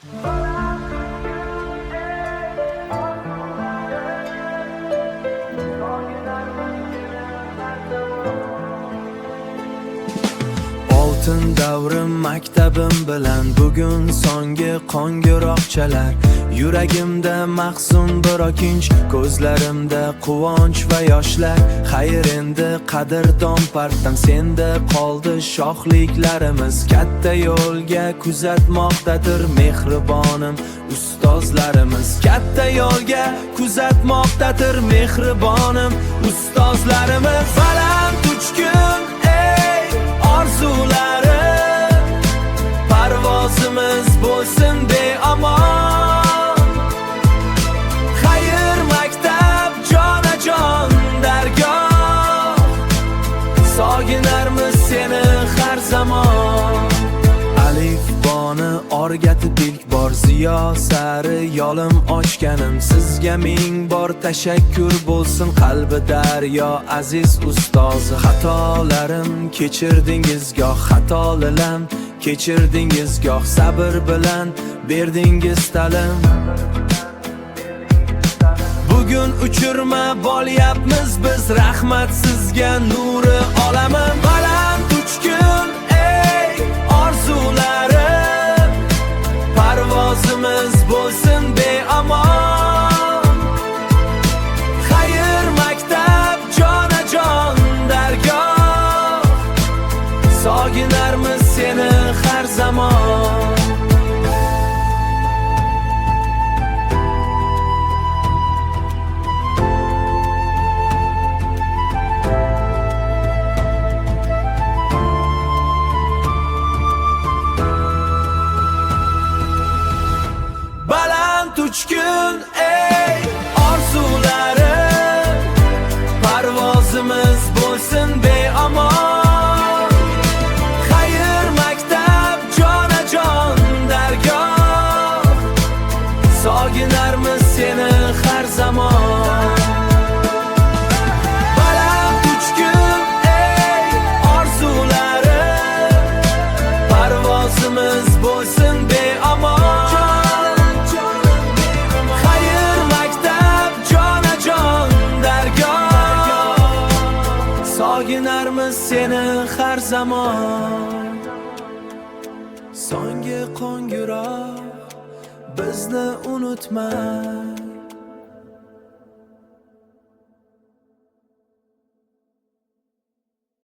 Oltin davrim maktabim bilan bugun so'nggi qo'ng'iroqchalar. Yuragimda mahzun bir o'kinch, ko'zlarimda quvonch va yoshlar. Xayr endi qadrdon partam, senda qoldi shohliklarimiz. Katta yo'lga kuzatmoqdadir mehribonim ustozlarimiz. Katta yo'lga kuzatmoqdadir mehribonim ustozlarimiz. Baland uchgun ey orzulari, parvozimiz bo'lsin beomon. Xayr maktab jonajon dargoh, sog'inarmiz seni har zamon. Alifboni o'rgatib ilk bor ziyo sari yo'lim ochganim. Sizga ming bor tashakkur bo'lsin qalbi daryo aziz ustozi. Xatolarim kechirdingiz goh, xatolarim kechirdingiz goh, sabr bilan berdingiz ta'lim. Bugun uchirma bo'lyapmiz biz, rahmat sizga nuri olaman. Baland uchgun ey orzularim, parvozimiz bo'lsin beomon. Xayr maktab jonajon dargoh, sog'inarmiz seni har zamon. Baland uchgun ey orzularim, parvozimiz bo'lsin beomon. Xayr maktab jonajon dargoh, sog'inarmiz seni har zamon. Baland uchgun ey orzularim, parvozimiz bo'lsin beomon. Sog'inarmiz seni har zamon. So'nggi qo'ng'iroq bizni unutma.